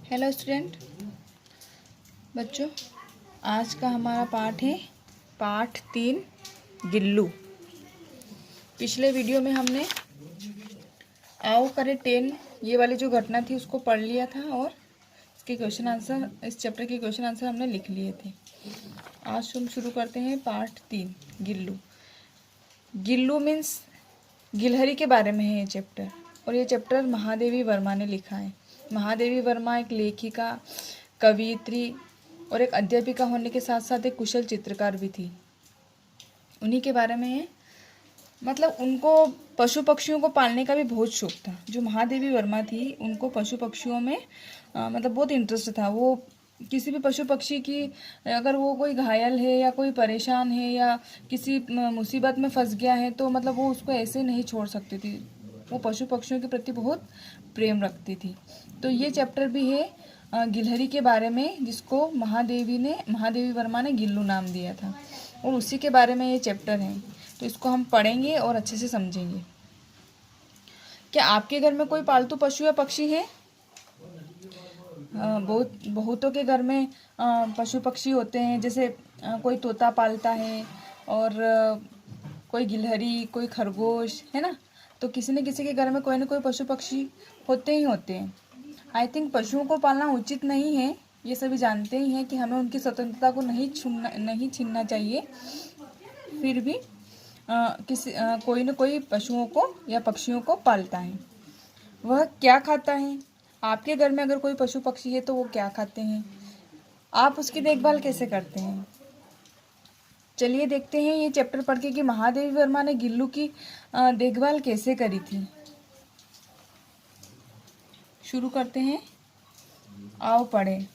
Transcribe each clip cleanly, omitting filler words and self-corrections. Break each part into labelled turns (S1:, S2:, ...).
S1: Hello student बच्चों, आज का हमारा पाठ है पाठ 3 गिल्लू। पिछले वीडियो में हमने आओ करे 10 ये वाली जो घटना थी उसको पढ़ लिया था और इसके क्वेश्चन आंसर, इस चैप्टर के क्वेश्चन आंसर हमने लिख लिए थे। आज हम शुरू करते हैं पाठ 3 गिल्लू। गिल्लू मीन्स गिलहरी के बारे में है ये चैप्टर, और ये चैप्टर महादेवी वर्मा ने लिखा है। महादेवी वर्मा एक लेखिका, कवियत्री और एक अध्यापिका होने के साथ साथ एक कुशल चित्रकार भी थी। उन्हीं के बारे में है। मतलब उनको पशु पक्षियों को पालने का भी बहुत शौक था। जो महादेवी वर्मा थी उनको पशु पक्षियों में मतलब बहुत इंटरेस्ट था। वो किसी भी पशु पक्षी की अगर वो कोई घायल है या कोई परेशान है या किसी मुसीबत में फंस गया है तो मतलब वो उसको ऐसे नहीं छोड़ सकती थी। वो पशु पक्षियों के प्रति बहुत प्रेम रखती थी। तो ये चैप्टर भी है गिलहरी के बारे में, जिसको महादेवी वर्मा ने गिल्लू नाम दिया था, और उसी के बारे में ये चैप्टर है। तो इसको हम पढ़ेंगे और अच्छे से समझेंगे। क्या आपके घर में कोई पालतू पशु या पक्षी है? बहुतों के घर में पशु पक्षी होते हैं। जैसे कोई तोता पालता है और कोई गिलहरी, कोई खरगोश, है ना। तो किसी न किसी के घर में कोई ना कोई पशु पक्षी होते ही होते हैं। आई थिंक पशुओं को पालना उचित नहीं है, ये सभी जानते ही हैं कि हमें उनकी स्वतंत्रता को नहीं छीनना चाहिए। फिर भी कोई न कोई पशुओं को या पक्षियों को पालता है। वह क्या खाता है? आपके घर में अगर कोई पशु पक्षी है तो वो क्या खाते हैं? आप उसकी देखभाल कैसे करते हैं? चलिए देखते हैं ये चैप्टर पढ़ के कि महादेवी वर्मा ने गिल्लू की देखभाल कैसे करी थी। शुरू करते हैं, आओ पढ़े।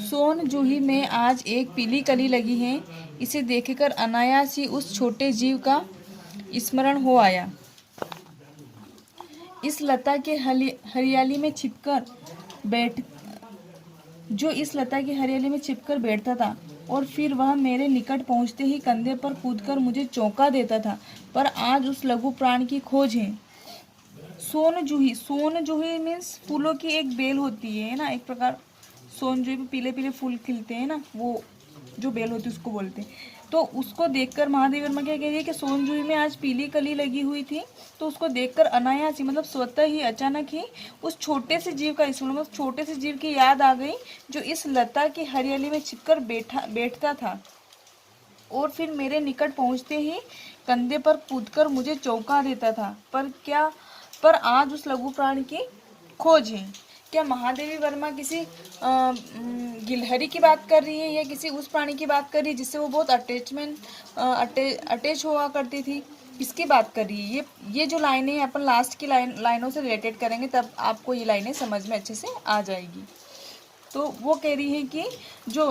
S1: सोन जूही में आज एक पीली कली लगी है। इसे देखकर अनायास ही उस छोटे जीव का स्मरण हो आया। इस लता के हरियाली में छिपकर बैठता था और फिर वह मेरे निकट पहुंचते ही कंधे पर कूदकर मुझे चौंका देता था। पर आज उस लघु प्राण की खोज है। सोन जूही मीन्स फूलों की एक बेल होती है ना, एक प्रकार। सोन जूही पे पीले पीले फूल खिलते हैं ना, वो जो बेल होती है उसको बोलते हैं। तो उसको देखकर महादेवी वर्मा क्या कह रही है कि सोन जूही में आज पीली कली लगी हुई थी। तो उसको देखकर अनायास ही, मतलब स्वतः ही, अचानक ही उस छोटे से जीव का मतलब छोटे से जीव की याद आ गई जो इस लता की हरियाली में छिपकर बैठता था और फिर मेरे निकट पहुंचते ही कंधे पर कूदकर मुझे चौंका देता था। पर आज उस लघु प्राण की खोज है। क्या महादेवी वर्मा किसी गिलहरी की बात कर रही है या किसी उस प्राणी की बात कर रही है जिससे वो बहुत अटैच हुआ करती थी? किसकी बात कर रही है? ये जो लाइनें अपन लास्ट की लाइनों से रिलेटेड करेंगे तब आपको ये लाइनें समझ में अच्छे से आ जाएगी। तो वो कह रही है कि जो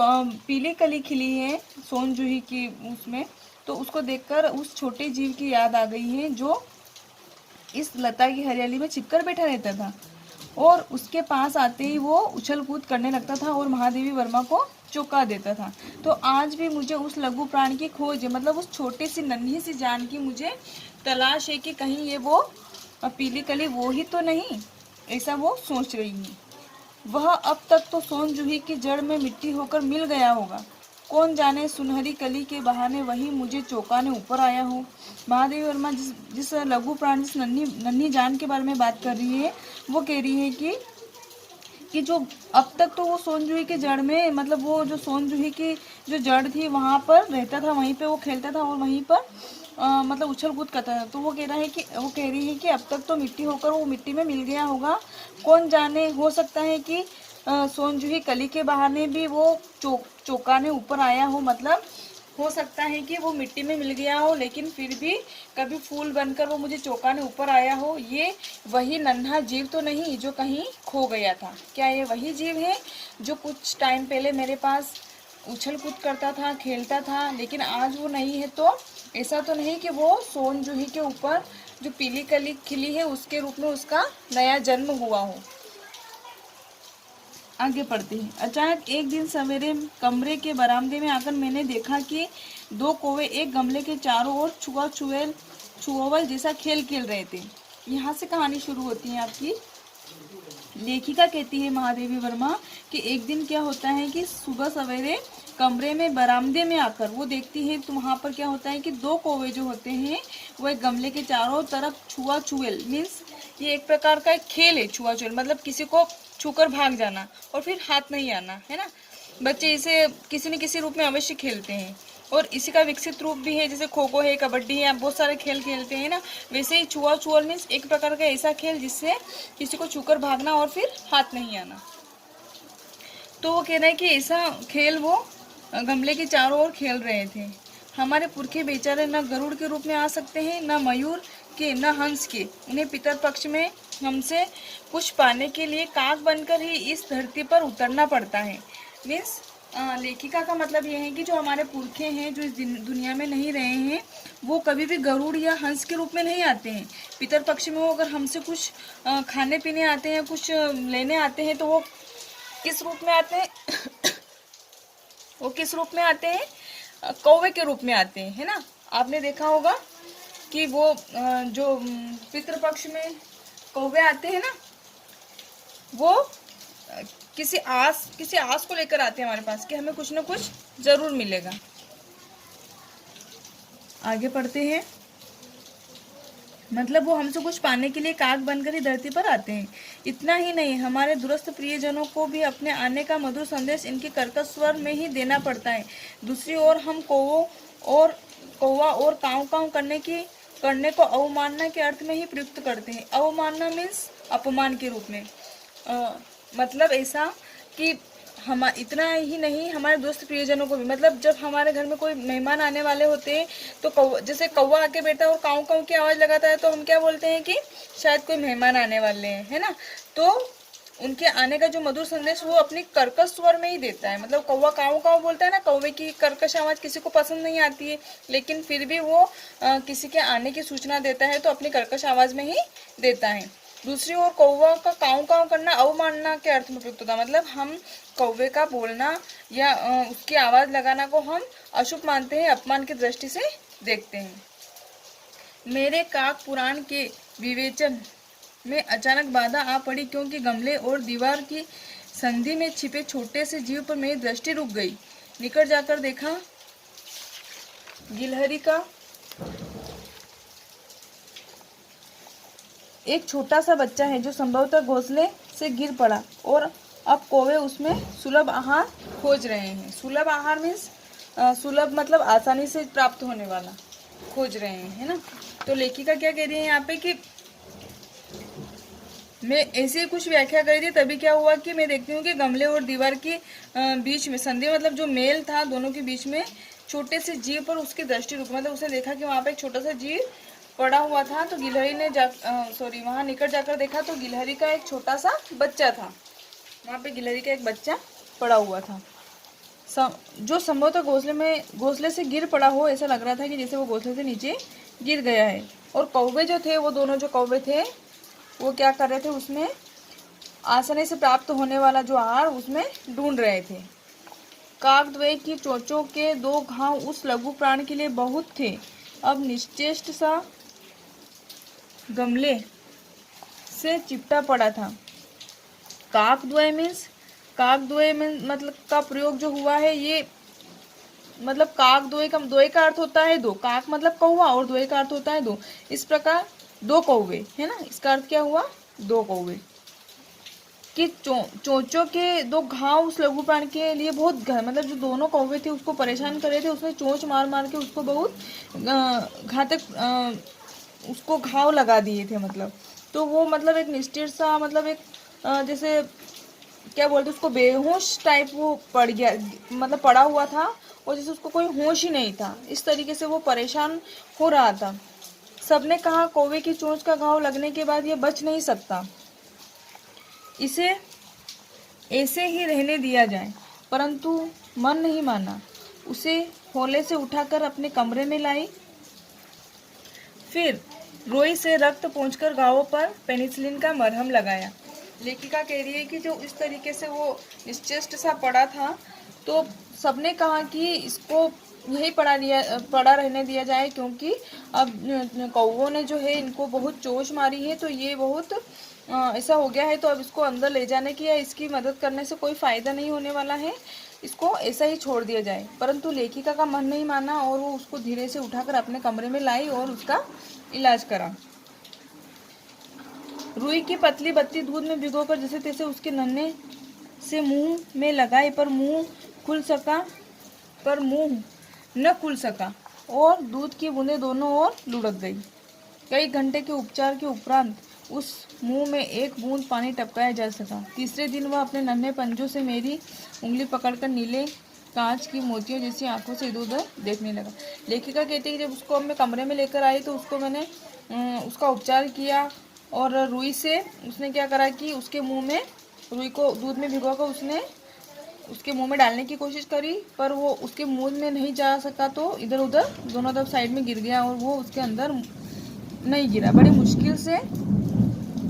S1: पीली कली खिली है सोन जूही की उसमें, तो उसको देखकर उस छोटे जीव की याद आ गई है जो इस लता की हरियाली में छिपकर बैठा रहता था और उसके पास आते ही वो उछल कूद करने लगता था और महादेवी वर्मा को चौंका देता था। तो आज भी मुझे उस लघु प्राण की खोज है, मतलब उस छोटी सी नन्ही सी जान की मुझे तलाश है कि कहीं ये वो पीली कली वो ही तो नहीं, ऐसा वो सोच रही है। वह अब तक तो सोन जूही की जड़ में मिट्टी होकर मिल गया होगा। कौन जाने सुनहरी कली के बहाने वही मुझे चौंकाने ऊपर आया हो। महादेवी वर्मा जिस लघु प्राण, जिस नन्ही जान के बारे में बात कर रही है, वो कह रही है कि जो अब तक तो वो सोन जूही के जड़ में, मतलब वो जो सोन जूही की जो जड़ थी वहाँ पर रहता था, वहीं पे वो खेलता था और वहीं पर मतलब उछल कूद करता था। तो वो कह रही है कि अब तक तो मिट्टी होकर वो मिट्टी में मिल गया होगा। कौन जाने, हो सकता है कि सोन जूही कली के बहाने भी वो चौंकाने ऊपर आया हो। मतलब हो सकता है कि वो मिट्टी में मिल गया हो लेकिन फिर भी कभी फूल बनकर वो मुझे चौंकाने ऊपर आया हो। ये वही नन्हा जीव तो नहीं जो कहीं खो गया था? क्या ये वही जीव है जो कुछ टाइम पहले मेरे पास उछल कूद करता था, खेलता था, लेकिन आज वो नहीं है? तो ऐसा तो नहीं कि वो सोन जूही के ऊपर जो पीली कली खिली है उसके रूप में उसका नया जन्म हुआ हो। आगे पढ़ते हैं। अचानक एक दिन सवेरे कमरे के बरामदे में आकर मैंने देखा कि 2 कौवे एक गमले के चारों ओर छुआवल जैसा खेल खेल रहे थे। यहाँ से कहानी शुरू होती है आपकी। लेखिका कहती है महादेवी वर्मा कि एक दिन क्या होता है कि सुबह सवेरे कमरे में बरामदे में आकर वो देखती है तो वहाँ पर क्या होता है कि दो कौवे जो होते हैं वो एक गमले के चारों तरफ छुआ छुएल मीन्स ये एक प्रकार का एक खेल है। छुआ छुएल मतलब किसी को छूकर भाग जाना और फिर हाथ नहीं आना, है ना। बच्चे इसे किसी न किसी रूप में अवश्य खेलते हैं और इसी का विकसित रूप भी है, जैसे खो खो है, कबड्डी है, आप बहुत सारे खेल खेलते हैं ना। वैसे ही छुआ छुअल मीन्स एक प्रकार का ऐसा खेल जिससे किसी को छूकर भागना और फिर हाथ नहीं आना। तो वो कह रहे हैं कि ऐसा खेल वो गमले के चारों ओर खेल रहे थे। हमारे पुरखे बेचारे न गरुड़ के रूप में आ सकते हैं, न मयूर के, न हंस के। उन्हें पितर पक्ष में हमसे कुछ पाने के लिए काक बनकर ही इस धरती पर उतरना पड़ता है। मीन्स लेखिका का मतलब ये है कि जो हमारे पुरखे हैं जो इस दुनिया में नहीं रहे हैं वो कभी भी गरुड़ या हंस के रूप में नहीं आते हैं। पितर पक्ष में वो अगर हमसे कुछ खाने पीने आते हैं, कुछ लेने आते हैं तो वो किस रूप में आते हैं वो किस रूप में आते हैं? कौवे के रूप में आते हैं, है ना। आपने देखा होगा कि वो जो पितृपक्ष में कौवे आते हैं ना वो किसी आस को लेकर आते हैं हमारे पास कि हमें कुछ ना कुछ जरूर मिलेगा। आगे पढ़ते हैं। मतलब वो हमसे कुछ पाने के लिए काक बनकर ही धरती पर आते हैं। इतना ही नहीं, हमारे दूरस्थ प्रियजनों को भी अपने आने का मधुर संदेश इनके कर्कश स्वर में ही देना पड़ता है। दूसरी ओर हम कौवा और काव काव करने को अवमानना के अर्थ में ही प्रयुक्त करते हैं। अवमानना मीन्स अपमान के रूप में। मतलब ऐसा कि हम इतना ही नहीं, हमारे दोस्त प्रियजनों को भी, मतलब जब हमारे घर में कोई मेहमान आने वाले होते हैं तो जैसे कौवा आके बैठा और काऊ काऊ की आवाज़ लगाता है तो हम क्या बोलते हैं कि शायद कोई मेहमान आने वाले हैं, है ना। तो उनके आने का जो मधुर संदेश वो अपनी कर्कश स्वर में ही देता है। मतलब कौवा काऊ काऊ बोलता है ना, कौवे की कर्कश आवाज़ किसी को पसंद नहीं आती है, लेकिन फिर भी वो किसी के आने की सूचना देता है तो अपनी कर्कश आवाज़ में ही देता है। दूसरी ओर कौवा का काऊ काऊ करना अवमानना के अर्थ में प्रयुक्त होता है। मतलब हम कौवे का बोलना या उसकी आवाज़ लगाना को हम अशुभ मानते हैं, अपमान की दृष्टि से देखते हैं। मेरे काक पुराण के विवेचन में अचानक बाधा आ पड़ी क्योंकि गमले और दीवार की संधि में छिपे छोटे से जीव पर मेरी दृष्टि रुक गई। निकट जाकर देखा गिलहरी का एक छोटा सा बच्चा है जो संभवतः घोंसले से गिर पड़ा और अब कौवे उसमें सुलभ आहार खोज रहे हैं। सुलभ आहार मीन्स सुलभ मतलब आसानी से प्राप्त होने वाला खोज रहे हैं, है ना। तो लेखिका क्या कह रही है यहाँ पे कि मैं ऐसे कुछ व्याख्या करी थी, तभी क्या हुआ कि मैं देखती हूँ कि गमले और दीवार के बीच में संधि मतलब जो मेल था दोनों के बीच में छोटे से जीव पर उसकी दृष्टि रुकी। मतलब उसने देखा कि वहाँ पे एक छोटा सा जीव पड़ा हुआ था तो गिलहरी ने वहाँ निकट जाकर देखा तो गिलहरी का एक छोटा सा बच्चा था। वहाँ पे गिलहरी का एक बच्चा पड़ा हुआ था जो संभवतः घोंसले से गिर पड़ा हो। ऐसा लग रहा था कि जैसे वो घोंसले से नीचे गिर गया है। और कौवे जो थे वो दोनों जो कौवे थे वो क्या कर रहे थे, उसमें आसानी से प्राप्त होने वाला जो आहार उसमें ढूंढ रहे थे। काकद्वय की चोंचों के दो घाव उस लघु प्राण के लिए बहुत थे। अब निश्चेष्ट सा गमले से चिपटा पड़ा था। काकद्वय मीन्स मतलब का प्रयोग जो हुआ है ये मतलब काकद्वय का द्वय का अर्थ होता है दो। काक मतलब कौवा और द्वय का अर्थ होता है दो। इस प्रकार दो कौवे, है ना। इसका अर्थ क्या हुआ, दो कौवे कि चोंचों के दो घाव उस लघु प्राण के लिए बहुत मतलब जो दोनों कौवे थे उसको परेशान कर रहे थे। उसने चोंच मार मार के उसको बहुत घातक उसको घाव लगा दिए थे। मतलब तो वो मतलब एक निश्चित सा मतलब एक जैसे क्या बोलते उसको बेहोश टाइप वो पड़ गया, मतलब पड़ा हुआ था और जैसे उसको कोई होश ही नहीं था। इस तरीके से वो परेशान हो रहा था। सबने कहा कौवे की चोंच का घाव लगने के बाद ये बच नहीं सकता, इसे ऐसे ही रहने दिया जाए। परंतु मन नहीं माना। उसे होले से उठाकर अपने कमरे में लाई। फिर रोई से रक्त पोंछकर घावों पर पेनिसिलिन का मरहम लगाया। लेखिका कह रही है कि जो इस तरीके से वो निश्चेष्ट सा पड़ा था तो सबने कहा कि इसको यही पड़ा रहने दिया जाए क्योंकि अब कौवों ने जो है इनको बहुत चोट मारी है तो ये बहुत ऐसा हो गया है, तो अब इसको अंदर ले जाने की या इसकी मदद करने से कोई फ़ायदा नहीं होने वाला है, इसको ऐसा ही छोड़ दिया जाए। परंतु लेखिका का मन नहीं माना और वो उसको धीरे से उठाकर अपने कमरे में लाई और उसका इलाज करा। रुई की पतली बत्ती दूध में भिगोकर जैसे तैसे उसके नन्हे से मुंह में लगाई, पर मुंह न खुल सका और दूध की बूंदें दोनों ओर लुढ़क गई। कई घंटे के उपचार के उपरांत उस मुंह में एक बूंद पानी टपकाया जा सका। तीसरे दिन वह अपने नन्हे पंजों से मेरी उंगली पकड़कर नीले कांच की मोतियों जैसी आंखों से इधर उधर देखने लगा। लेखिका कहती है कि जब उसको मैं कमरे में लेकर आई तो उसको मैंने उसका उपचार किया और रुई से उसने क्या करा कि उसके मुंह में रुई को दूध में भिगोकर उसने उसके मुंह में डालने की कोशिश करी, पर वो उसके मुंह में नहीं जा सका, तो इधर उधर दोनों तरफ साइड में गिर गया और वो उसके अंदर नहीं गिरा। बड़ी मुश्किल से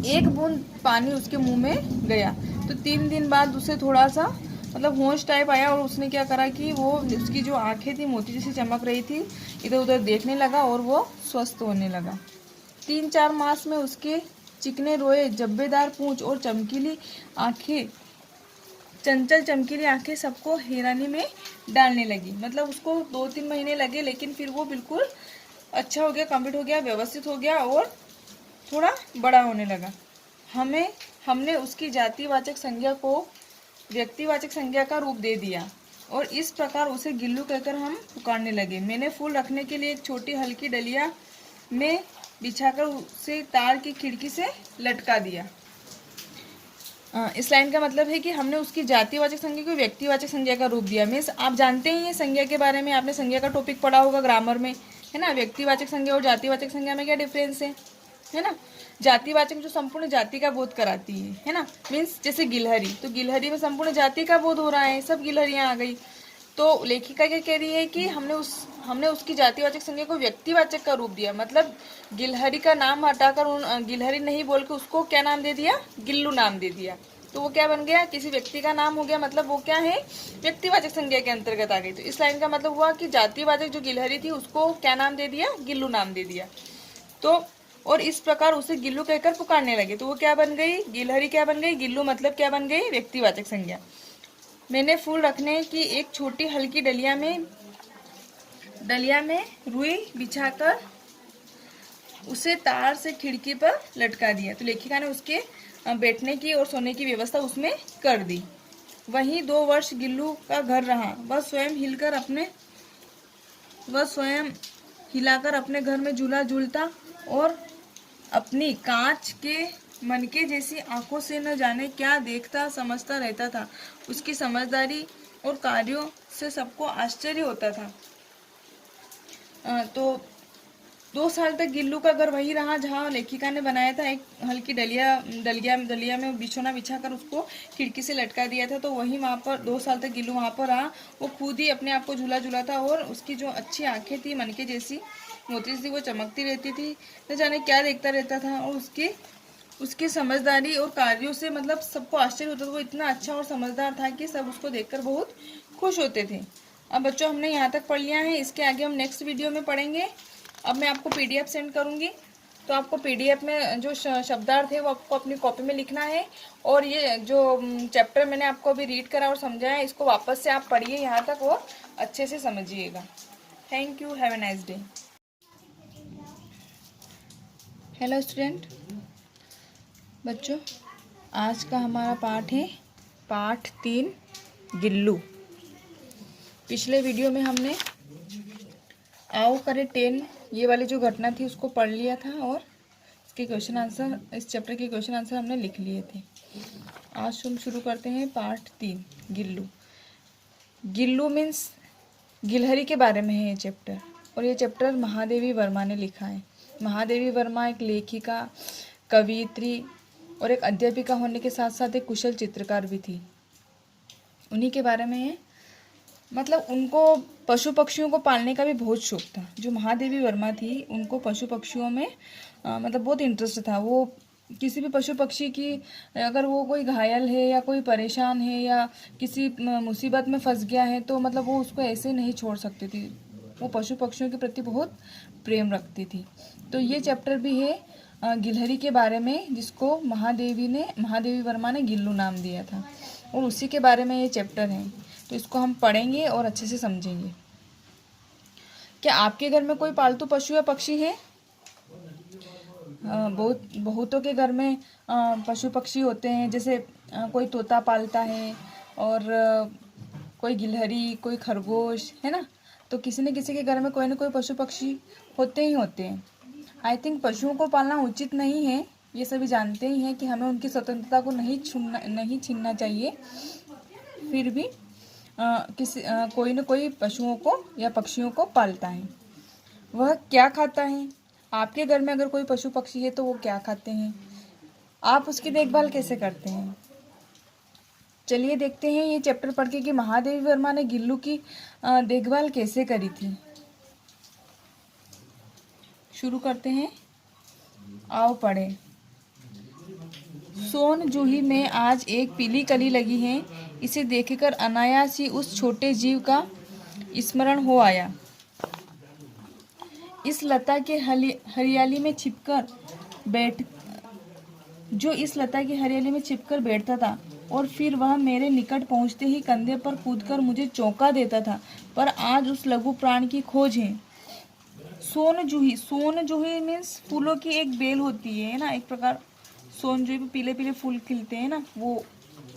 S1: एक बूंद पानी उसके मुंह में गया। तो 3 दिन बाद उसे थोड़ा सा मतलब होश टाइप आया और उसने क्या करा कि वो उसकी जो आंखें थी मोती जैसी चमक रही थी, इधर उधर देखने लगा और वो स्वस्थ होने लगा। 3-4 मास में उसके चिकने रोए, जब्बेदार पूंछ और चमकीली आंखें, चंचल चमकीली आंखें सबको हैरानी में डालने लगी। मतलब उसको 2-3 महीने लगे, लेकिन फिर वो बिल्कुल अच्छा हो गया, कंप्लीट हो गया, व्यवस्थित हो गया और थोड़ा बड़ा होने लगा। हमने उसकी जातिवाचक संज्ञा को व्यक्तिवाचक संज्ञा का रूप दे दिया और इस प्रकार उसे गिल्लू कहकर हम पुकारने लगे। मैंने फूल रखने के लिए एक छोटी हल्की डलिया में बिछाकर उसे तार की खिड़की से लटका दिया। इस लाइन का मतलब है कि हमने उसकी जातिवाचक संज्ञा को व्यक्तिवाचक संज्ञा का रूप दिया। मीन्स आप जानते ही हैं संज्ञा के बारे में, आपने संज्ञा का टॉपिक पढ़ा होगा ग्रामर में, है ना। व्यक्तिवाचक संज्ञा और जातिवाचक संज्ञा में क्या डिफरेंस है ना। जातिवाचक जो संपूर्ण जाति का बोध कराती है ना। मीन्स जैसे गिलहरी, तो गिलहरी में संपूर्ण जाति का बोध हो रहा है, सब गिलहरियां आ गई। तो लेखिका क्या कह रही है कि हमने उसकी जातिवाचक संज्ञा को व्यक्तिवाचक का रूप दिया। मतलब गिलहरी का नाम हटाकर गिलहरी नहीं बोल के उसको क्या नाम दे दिया, गिल्लू नाम दे दिया। तो वो क्या बन गया, किसी व्यक्ति का नाम हो गया। मतलब वो क्या है, व्यक्तिवाचक संज्ञा के अंतर्गत आ गई। तो इस लाइन का मतलब हुआ कि जातिवाचक जो गिलहरी थी उसको क्या नाम दे दिया, गिल्लू नाम दे दिया। तो और इस प्रकार उसे गिल्लू कहकर पुकारने लगे। तो वो क्या बन गई, गिलहरी क्या बन गई, गिल्लू मतलब क्या बन गई, व्यक्तिवाचक संज्ञा। मैंने फूल रखने की एक छोटी हल्की डलिया में रुई बिछाकर उसे तार से खिड़की पर लटका दिया। तो लेखिका ने उसके बैठने की और सोने की व्यवस्था उसमें कर दी। वहीं 2 वर्ष गिल्लू का घर रहा। वह स्वयं हिलाकर अपने घर में झूला झूलता और अपनी कांच के मनके जैसी आंखों से न जाने क्या देखता समझता रहता था। उसकी समझदारी और कार्यों से सबको आश्चर्य होता था। तो 2 साल तक गिल्लू का घर वही रहा जहाँ लेखिका ने बनाया था। एक हल्की दलिया में बिछोना बिछाकर उसको खिड़की से लटका दिया था। तो वही वहाँ पर 2 साल तक गिल्लू वहाँ पर रहा। वो खुद ही अपने आप को झूला झूलाता और उसकी जो अच्छी आंखें थी मनके जैसी मोती सी वो चमकती रहती थी, न जाने क्या देखता रहता था। और उसकी समझदारी और कार्यों से मतलब सबको आश्चर्य होता था। वो इतना अच्छा और समझदार था कि सब उसको देखकर बहुत खुश होते थे। अब बच्चों हमने यहाँ तक पढ़ लिया है, इसके आगे हम नेक्स्ट वीडियो में पढ़ेंगे। अब मैं आपको PDF सेंड करूँगी, तो आपको PDF में जो शब्दार्थ है वो आपको अपनी कॉपी में लिखना है। और ये जो चैप्टर मैंने आपको अभी रीड करा और समझाया है, इसको वापस से आप पढ़िए यहाँ तक और अच्छे से समझिएगा। Thank you, have a nice day. Hello student, बच्चों आज का हमारा पाठ है पाठ 3 गिल्लू। पिछले वीडियो में हमने आओ करे 10 ये वाली जो घटना थी उसको पढ़ लिया था और इसके क्वेश्चन आंसर, इस चैप्टर के क्वेश्चन आंसर हमने लिख लिए थे। आज हम शुरू करते हैं पाठ 3 गिल्लू। गिल्लू मीन्स गिलहरी के बारे में है ये चैप्टर, और ये चैप्टर महादेवी वर्मा ने लिखा है। महादेवी वर्मा एक लेखिका, कवियत्री और एक अध्यापिका होने के साथ साथ एक कुशल चित्रकार भी थी। उन्हीं के बारे में है। मतलब उनको पशु पक्षियों को पालने का भी बहुत शौक था। जो महादेवी वर्मा थी उनको पशु पक्षियों में मतलब बहुत इंटरेस्ट था। वो किसी भी पशु पक्षी की अगर वो कोई घायल है या कोई परेशान है या किसी मुसीबत में फंस गया है तो मतलब वो उसको ऐसे नहीं छोड़ सकती थी। वो पशु पक्षियों के प्रति बहुत प्रेम रखती थी। तो ये चैप्टर भी है गिलहरी के बारे में, जिसको महादेवी वर्मा ने गिल्लू नाम दिया था, और उसी के बारे में ये चैप्टर है। तो इसको हम पढ़ेंगे और अच्छे से समझेंगे। क्या आपके घर में कोई पालतू पशु या पक्षी है? बहुतों के घर में पशु पक्षी होते हैं, जैसे कोई तोता पालता है, और कोई गिलहरी, कोई खरगोश, है ना। तो किसी न किसी के घर में कोई ना कोई पशु पक्षी होते ही होते हैं। आई थिंक पशुओं को पालना उचित नहीं है, ये सभी जानते ही हैं कि हमें उनकी स्वतंत्रता को नहीं छीनना चाहिए। फिर भी कोई न कोई पशुओं को या पक्षियों को पालता है। वह क्या खाता है? आपके घर में अगर कोई पशु पक्षी है तो वो क्या खाते हैं? आप उसकी देखभाल कैसे करते हैं? चलिए देखते हैं ये चैप्टर पढ़ के कि महादेवी वर्मा ने गिल्लू की देखभाल कैसे करी थी। शुरू करते हैं, आओ पढ़े। सोन जूही में आज एक पीली कली लगी है। इसे देखकर अनायास ही उस छोटे जीव का स्मरण हो आया। इस लता के हरियाली में छिपकर बैठता था, और फिर वह मेरे निकट पहुंचते ही कंधे पर कूदकर मुझे चौंका देता था। पर आज उस लघु प्राण की खोज है। सोन जूही मीन्स फूलों की एक बेल होती है ना, एक प्रकार। सोन जूही पे पीले पीले फूल खिलते हैं ना, वो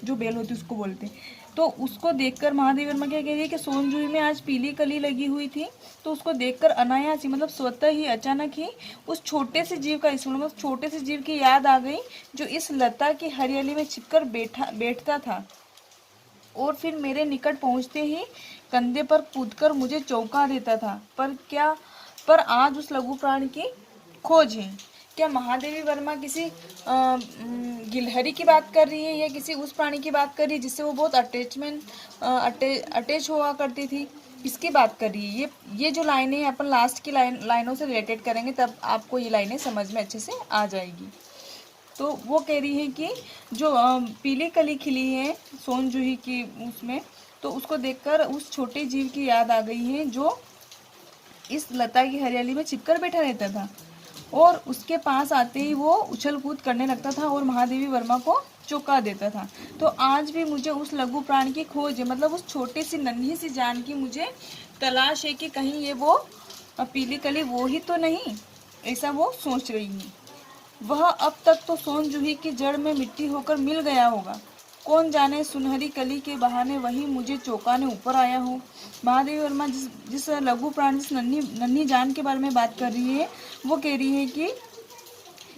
S1: जो बेल होती है उसको बोलते हैं। तो उसको देखकर महादेवी वर्मा क्या कह रही है कि सोन जूही में आज पीली कली लगी हुई थी, तो उसको देखकर अनायास ही, मतलब स्वतः ही, अचानक ही उस छोटे से जीव का मतलब छोटे से जीव की याद आ गई, जो इस लता की हरियाली में छिपकर बैठता था, और फिर मेरे निकट पहुंचते ही कंधे पर कूदकर मुझे चौंका देता था। पर आज उस लघु प्राणी की खोज है। क्या महादेवी वर्मा किसी गिलहरी की बात कर रही है, या किसी उस प्राणी की बात कर रही है जिससे वो बहुत अटैच हुआ करती थी? इसकी बात कर रही है। ये जो लाइनें अपन लास्ट की लाइनों से रिलेटेड करेंगे, तब आपको ये लाइनें समझ में अच्छे से आ जाएगी। तो वो कह रही है कि जो पीली कली खिली है सोन जूही की उसमें, तो उसको देखकर उस छोटे जीव की याद आ गई है, जो इस लता की हरियाली में छिपकर बैठा रहता था, और उसके पास आते ही वो उछल कूद करने लगता था और महादेवी वर्मा को चौंका देता था। तो आज भी मुझे उस लघु प्राण की खोज है, मतलब उस छोटी सी नन्ही सी जान की मुझे तलाश है कि कहीं ये वो पीली कली वो ही तो नहीं, ऐसा वो सोच रही है। वह अब तक तो सोन जूही की जड़ में मिट्टी होकर मिल गया होगा। कौन जाने सुनहरी कली के बहाने वही मुझे चौंकाने ऊपर आया हो। महादेवी वर्मा जिस लघु प्राणी, जिस नन्ही जान के बारे में बात कर रही है, वो कह रही है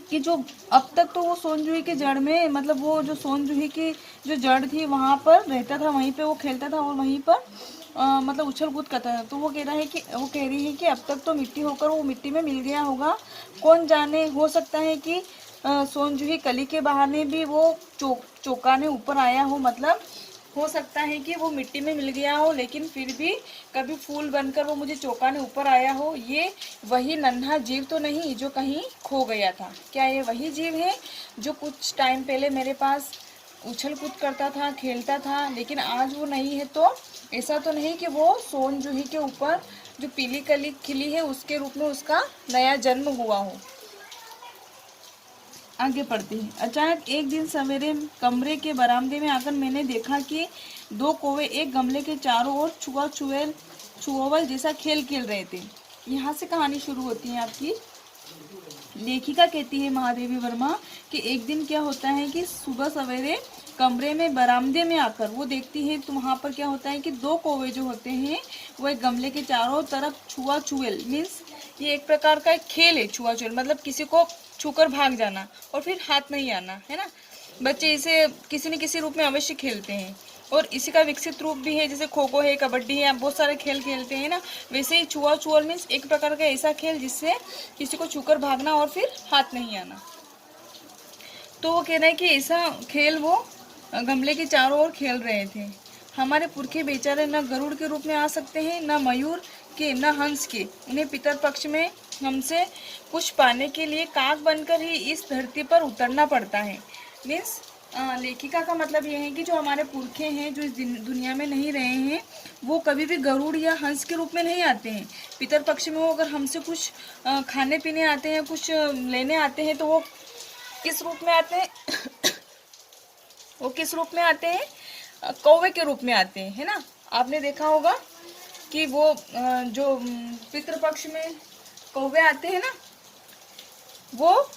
S1: कि जो अब तक तो वो सोन जूही के जड़ में, मतलब वो जो सोन जूही की जो जड़ थी वहाँ पर रहता था, वहीं पे वो खेलता था और वहीं पर मतलब उछल कूद करता था। तो वो कह रही है कि अब तक तो मिट्टी होकर वो मिट्टी में मिल गया होगा। कौन जाने, हो सकता है कि सोन जूही कली के बहाने भी वो चौंकाने ऊपर आया हो, मतलब हो सकता है कि वो मिट्टी में मिल गया हो, लेकिन फिर भी कभी फूल बनकर वो मुझे चौंकाने ऊपर आया हो। ये वही नन्हा जीव तो नहीं जो कहीं खो गया था? क्या ये वही जीव है जो कुछ टाइम पहले मेरे पास उछल कूद करता था, खेलता था, लेकिन आज वो नहीं है? तो ऐसा तो नहीं कि वो सोन जूही के ऊपर जो पीली कली खिली है उसके रूप में उसका नया जन्म हुआ हो। आगे पढ़ते हैं। अचानक एक दिन सवेरे कमरे के बरामदे में आकर मैंने देखा कि दो कौवे एक गमले के चारों ओर छुआवल जैसा खेल रहे थे। यहाँ से कहानी शुरू होती है आपकी। लेखिका कहती है महादेवी वर्मा कि एक दिन क्या होता है कि सुबह सवेरे कमरे में बरामदे में आकर वो देखती है, तो वहाँ पर क्या होता है कि दो कौवे जो होते हैं वो एक गमले के चारों तरफ छुआछुएल मीन्स ये एक प्रकार का एक खेल है। छुआछुएल मतलब किसी को छूकर भाग जाना और फिर हाथ नहीं आना, है ना। बच्चे इसे किसी न किसी रूप में अवश्य खेलते हैं, और इसी का विकसित रूप भी है, जैसे खो खो है, कबड्डी है, बहुत सारे खेल खेलते हैं ना। वैसे ही छुआछुएल मीन्स एक प्रकार का ऐसा खेल जिससे किसी को छूकर भागना और फिर हाथ नहीं आना। तो वो कह रहे हैं कि ऐसा खेल वो गमले के चारों ओर खेल रहे थे। हमारे पुरखे बेचारे न गरुड़ के रूप में आ सकते हैं, न मयूर के, न हंस के। उन्हें पितर पक्ष में हमसे कुछ पाने के लिए काक बनकर ही इस धरती पर उतरना पड़ता है। मीन्स लेखिका का मतलब ये है कि जो हमारे पुरखे हैं, जो इस दुनिया में नहीं रहे हैं, वो कभी भी गरुड़ या हंस के रूप में नहीं आते हैं। पितर पक्ष में वो अगर हमसे कुछ खाने पीने आते हैं, कुछ लेने आते हैं, तो वो किस रूप में आते हैं? वो किस रूप में आते हैं? कौवे के रूप में आते हैं, है ना। आपने देखा होगा कि वो जो पितृपक्ष में कौवे आते हैं ना, वो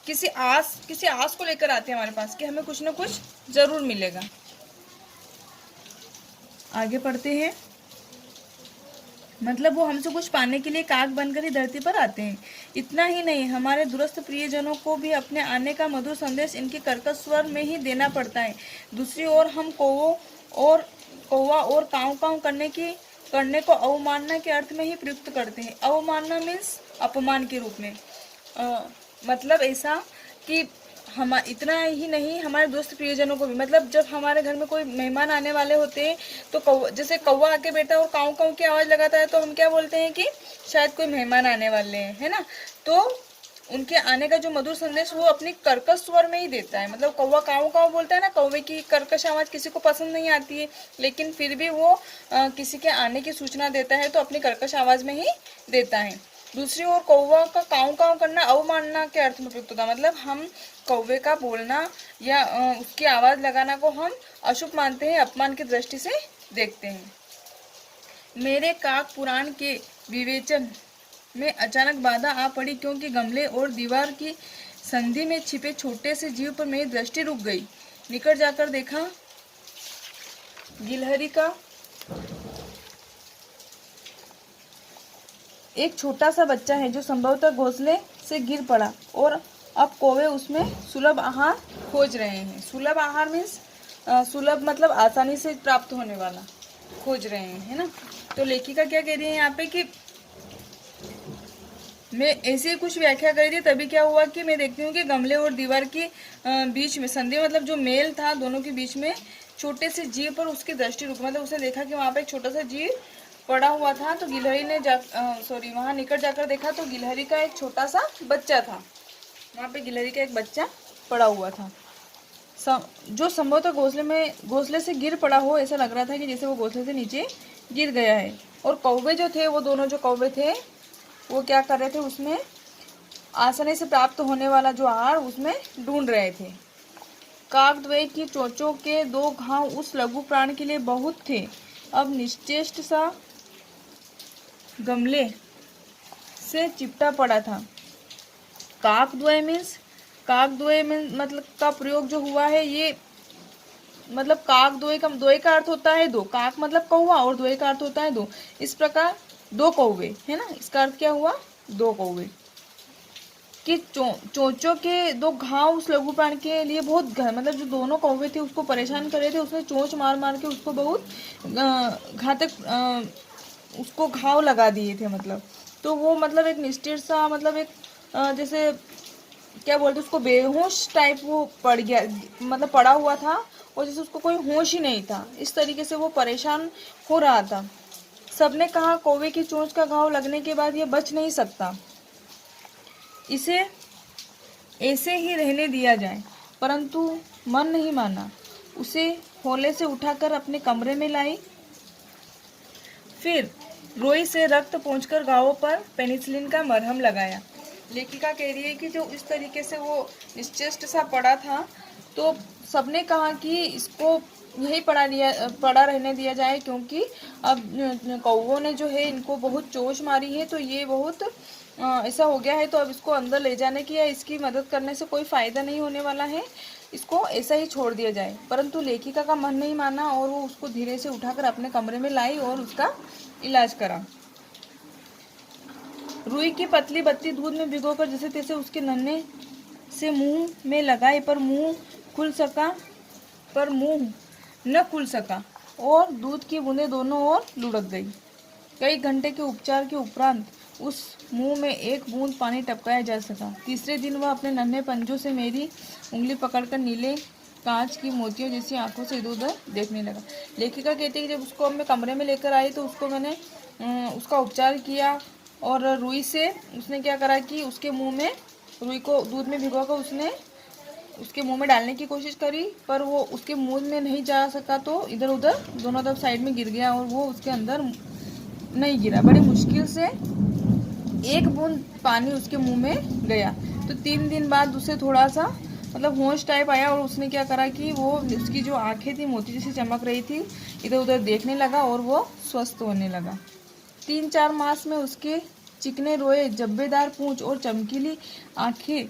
S1: किसी आस को लेकर आते हैं हमारे पास कि हमें कुछ ना कुछ जरूर मिलेगा। आगे पढ़ते हैं। मतलब वो हमसे कुछ पाने के लिए काक बनकर ही धरती पर आते हैं। इतना ही नहीं, हमारे दूरस्थ प्रियजनों को भी अपने आने का मधुर संदेश इनके कर्कश स्वर में ही देना पड़ता है। दूसरी ओर हम कौवा और काव काव करने को अवमानना के अर्थ में ही प्रयुक्त करते हैं। अवमानना मीन्स अपमान के रूप में। मतलब ऐसा कि हम इतना ही नहीं, हमारे दोस्त प्रियजनों को भी, मतलब जब हमारे घर में कोई मेहमान आने वाले होते हैं तो जैसे कौवा आके बैठा और काऊ काऊ की आवाज़ लगाता है, तो हम क्या बोलते हैं कि शायद कोई मेहमान आने वाले हैं, है ना। तो उनके आने का जो मधुर संदेश वो अपनी कर्कश स्वर में ही देता है। मतलब कौवा काऊ काऊ बोलता है ना, कौवे की कर्कश आवाज़ किसी को पसंद नहीं आती है, लेकिन फिर भी वो किसी के आने की सूचना देता है तो अपनी कर्कश आवाज़ में ही देता है। दूसरी ओर कौवा का काऊ काऊ करना अवमानना के अर्थ में प्रयुक्त होता है। मतलब हम कौवे का बोलना या उसकी आवाज़ लगाना को हम अशुभ मानते हैं, अपमान की दृष्टि से देखते हैं। मेरे काक पुराण के विवेचन में अचानक बाधा आ पड़ी, क्योंकि गमले और दीवार की संधि में छिपे छोटे से जीव पर मेरी दृष्टि रुक गई। निकट जाकर देखा, गिलहरी का एक छोटा सा बच्चा है जो संभवतः घोंसले से गिर पड़ा, और अब कौवे उसमें सुलभ आहार खोज रहे हैं। सुलभ आहार मीन्स सुलभ मतलब आसानी से प्राप्त होने वाला, खोज रहे हैं, है ना। तो लेखिका क्या कह रही है यहाँ पे कि मैं ऐसे ही कुछ व्याख्या करी थी, तभी क्या हुआ कि मैं देखती हूँ कि गमले और दीवार के बीच में संधि, मतलब जो मेल था दोनों के बीच में, छोटे से जीव पर उसकी दृष्टि रुकी। मतलब उसने देखा कि वहाँ पे एक छोटा सा जीव पड़ा हुआ था, तो गिलहरी ने वहाँ निकट जाकर देखा तो गिलहरी का एक छोटा सा बच्चा था। वहाँ पे गिलहरी का एक बच्चा पड़ा हुआ था, जो संभवतः घोंसले से गिर पड़ा हो। ऐसा लग रहा था कि जैसे वो घोंसले से नीचे गिर गया है। और कौवे जो थे, वो दोनों जो कौवे थे, वो क्या कर रहे थे, उसमें आसानी से प्राप्त होने वाला जो आहार उसमें ढूंढ रहे थे। काकद्वय की चोंचों के 2 घाव उस लघु प्राण के लिए बहुत थे। अब निश्चेष्ट सा गमले से चिपटा पड़ा था। काकद्वय मीन्स मतलब का प्रयोग जो हुआ है, ये मतलब काक द्वय का अर्थ होता है 2। काक मतलब कौवा और द्वय का अर्थ होता है 2। इस प्रकार 2 कौवे, है ना। इसका अर्थ क्या हुआ, 2 कौवे कि चोंचों के 2 घाव उस लघु प्राण के लिए बहुत मतलब जो दोनों कौवे थे उसको परेशान कर रहे थे। उसने चोंच मार मार के उसको बहुत घातक उसको घाव लगा दिए थे। मतलब तो वो मतलब एक निष्ठुर सा, मतलब एक जैसे क्या बोलते उसको, बेहोश टाइप वो पड़ गया, मतलब पड़ा हुआ था, और जैसे उसको कोई होश ही नहीं था। इस तरीके से वो परेशान हो रहा था। सबने कहा कौवे की चोंच का घाव लगने के बाद ये बच नहीं सकता, इसे ऐसे ही रहने दिया जाए। परंतु मन नहीं माना, उसे होले से उठाकर अपने कमरे में लाई। फिर रोई से रक्त पोंछकर घावों पर पेनिसिलिन का मरहम लगाया। लेखिका कह रही है कि जो इस तरीके से वो निश्चेष्ट सा पड़ा था, तो सबने कहा कि इसको यही पड़ा रहने दिया जाए, क्योंकि अब कौवों ने जो है इनको बहुत चोट मारी है, तो ये बहुत ऐसा हो गया है, तो अब इसको अंदर ले जाने की या इसकी मदद करने से कोई फ़ायदा नहीं होने वाला है, इसको ऐसा ही छोड़ दिया जाए। परंतु लेखिका का मन नहीं माना, और वो उसको धीरे से उठाकर अपने कमरे में लाई और उसका इलाज करा। रुई की पतली बत्ती दूध में भिगोकर जैसे तैसे उसके नन्हे से मुंह में लगाई, पर मुंह न खुल सका और दूध की बूंदें दोनों ओर लुढ़क गई। कई घंटे के उपचार के उपरांत उस मुंह में एक बूंद पानी टपकाया जा सका। तीसरे दिन वह अपने नन्हे पंजों से मेरी उंगली पकड़कर नीले कांच की मोतियों जैसी आंखों से इधर उधर देखने लगा। लेखिका कहती है कि जब उसको मैं कमरे में लेकर आई तो उसको मैंने उसका उपचार किया, और रुई से उसने क्या करा कि उसके मुंह में रुई को दूध में भिगोकर उसने उसके मुंह में डालने की कोशिश करी, पर वो उसके मुंह में नहीं जा सका, तो इधर उधर दोनों तरफ साइड में गिर गया और वो उसके अंदर नहीं गिरा। बड़ी मुश्किल से एक बूंद पानी उसके मुंह में गया। तो 3 दिन बाद उसे थोड़ा सा मतलब होश टाइप आया और उसने क्या करा कि वो उसकी जो आंखें थी मोती जैसी चमक रही थी, इधर उधर देखने लगा और वो स्वस्थ होने लगा। 3-4 मास में उसके चिकने रोए, जब्बेदार पूंछ और चमकीली आंखें,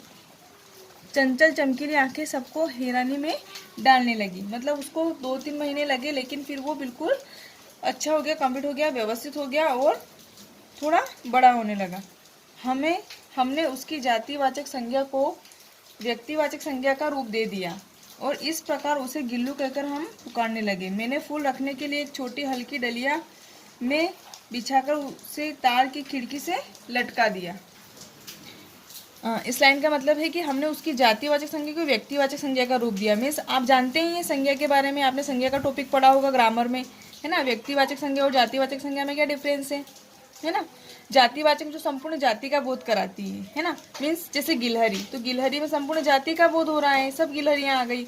S1: चंचल चमकीली आंखें सबको हैरानी में डालने लगी। मतलब उसको 2-3 महीने लगे, लेकिन फिर वो बिल्कुल अच्छा हो गया, कंप्लीट हो गया, व्यवस्थित हो गया और थोड़ा बड़ा होने लगा। हमने उसकी जातिवाचक संज्ञा को व्यक्तिवाचक संज्ञा का रूप दे दिया और इस प्रकार उसे गिल्लू कहकर हम पुकारने लगे। मैंने फूल रखने के लिए एक छोटी हल्की डलिया में बिछाकर उसे तार की खिड़की से लटका दिया। इस लाइन का मतलब है कि हमने उसकी जातिवाचक संज्ञा को व्यक्तिवाचक संज्ञा का रूप दिया। मीन्स आप जानते ही हैं संज्ञा के बारे में, आपने संज्ञा का टॉपिक पढ़ा होगा ग्रामर में, है ना। व्यक्तिवाचक संज्ञा और जातिवाचक संज्ञा में क्या डिफरेंस है ना। जातिवाचक जो संपूर्ण जाति का बोध कराती है ना। मीन्स जैसे गिलहरी, तो गिलहरी में संपूर्ण जाति का बोध हो रहा है, सब गिलहरियां आ गई।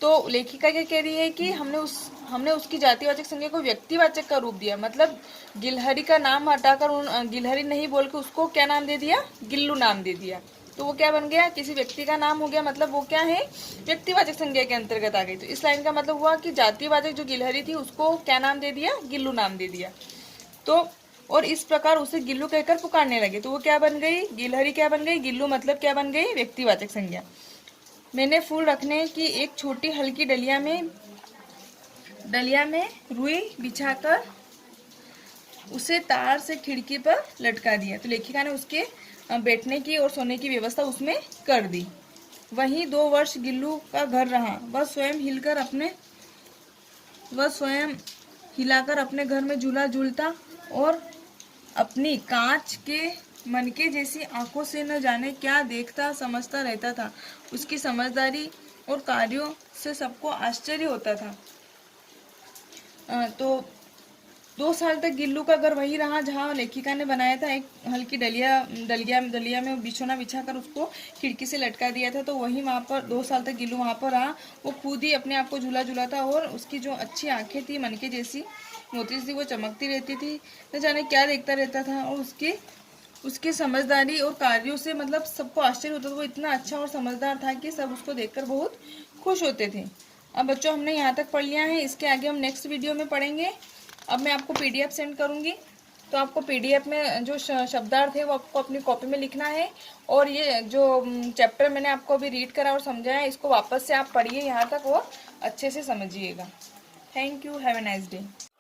S1: तो लेखिका क्या कह रही है कि हमने उसकी जातिवाचक संज्ञा को व्यक्तिवाचक का रूप दिया। मतलब गिलहरी का नाम हटाकर गिलहरी नहीं बोल के उसको क्या नाम दे दिया, गिल्लू नाम दे दिया। तो वो क्या बन गया, किसी व्यक्ति का नाम हो गया, मतलब वो क्या है, व्यक्तिवाचक संज्ञा के अंतर्गत आ गई। तो इस लाइन का मतलब हुआ कि जातिवाचक जो गिलहरी थी उसको क्या नाम दे दिया, गिल्लू नाम दे दिया। तो और इस प्रकार उसे गिल्लू कहकर पुकारने लगे। तो वो क्या बन गई, गिलहरी क्या बन गई, गिल्लू मतलब क्या बन गई, व्यक्तिवाचक संज्ञा। मैंने फूल रखने की एक छोटी हल्की डलिया में रुई बिछाकर उसे तार से खिड़की पर लटका दिया। तो लेखिका ने उसके बैठने की और सोने की व्यवस्था उसमें कर दी। वहीं 2 वर्ष गिल्लू का घर रहा। वह स्वयं हिलाकर अपने घर में झूला झूलता और अपनी कांच के मनके जैसी आंखों से न जाने क्या देखता समझता रहता था। उसकी समझदारी और कार्यों से सबको आश्चर्य होता था। तो 2 साल तक गिल्लू का घर वही रहा जहाँ लेखिका ने बनाया था। एक हल्की दलिया में बिछोना बिछाकर उसको खिड़की से लटका दिया था। तो वही वहाँ पर 2 साल तक गिल्लू वहाँ पर रहा। वो खुद ही अपने आप को झूला झूलाता और उसकी जो अच्छी आंखें थी मनके जैसी मोती सी वो चमकती रहती थी, न जाने क्या देखता रहता था। और उसकी समझदारी और कार्यों से मतलब सबको आश्चर्य होता था। वो इतना अच्छा और समझदार था कि सब उसको देखकर बहुत खुश होते थे। अब बच्चों हमने यहाँ तक पढ़ लिया है, इसके आगे हम नेक्स्ट वीडियो में पढ़ेंगे। अब मैं आपको पीडीएफ सेंड करूँगी, तो आपको पीडीएफ में जो शब्दार्थ है वो आपको अपनी कॉपी में लिखना है। और ये जो चैप्टर मैंने आपको अभी रीड करा और समझाया है, इसको वापस से आप पढ़िए यहाँ तक और अच्छे से समझिएगा। Thank you, have a nice day.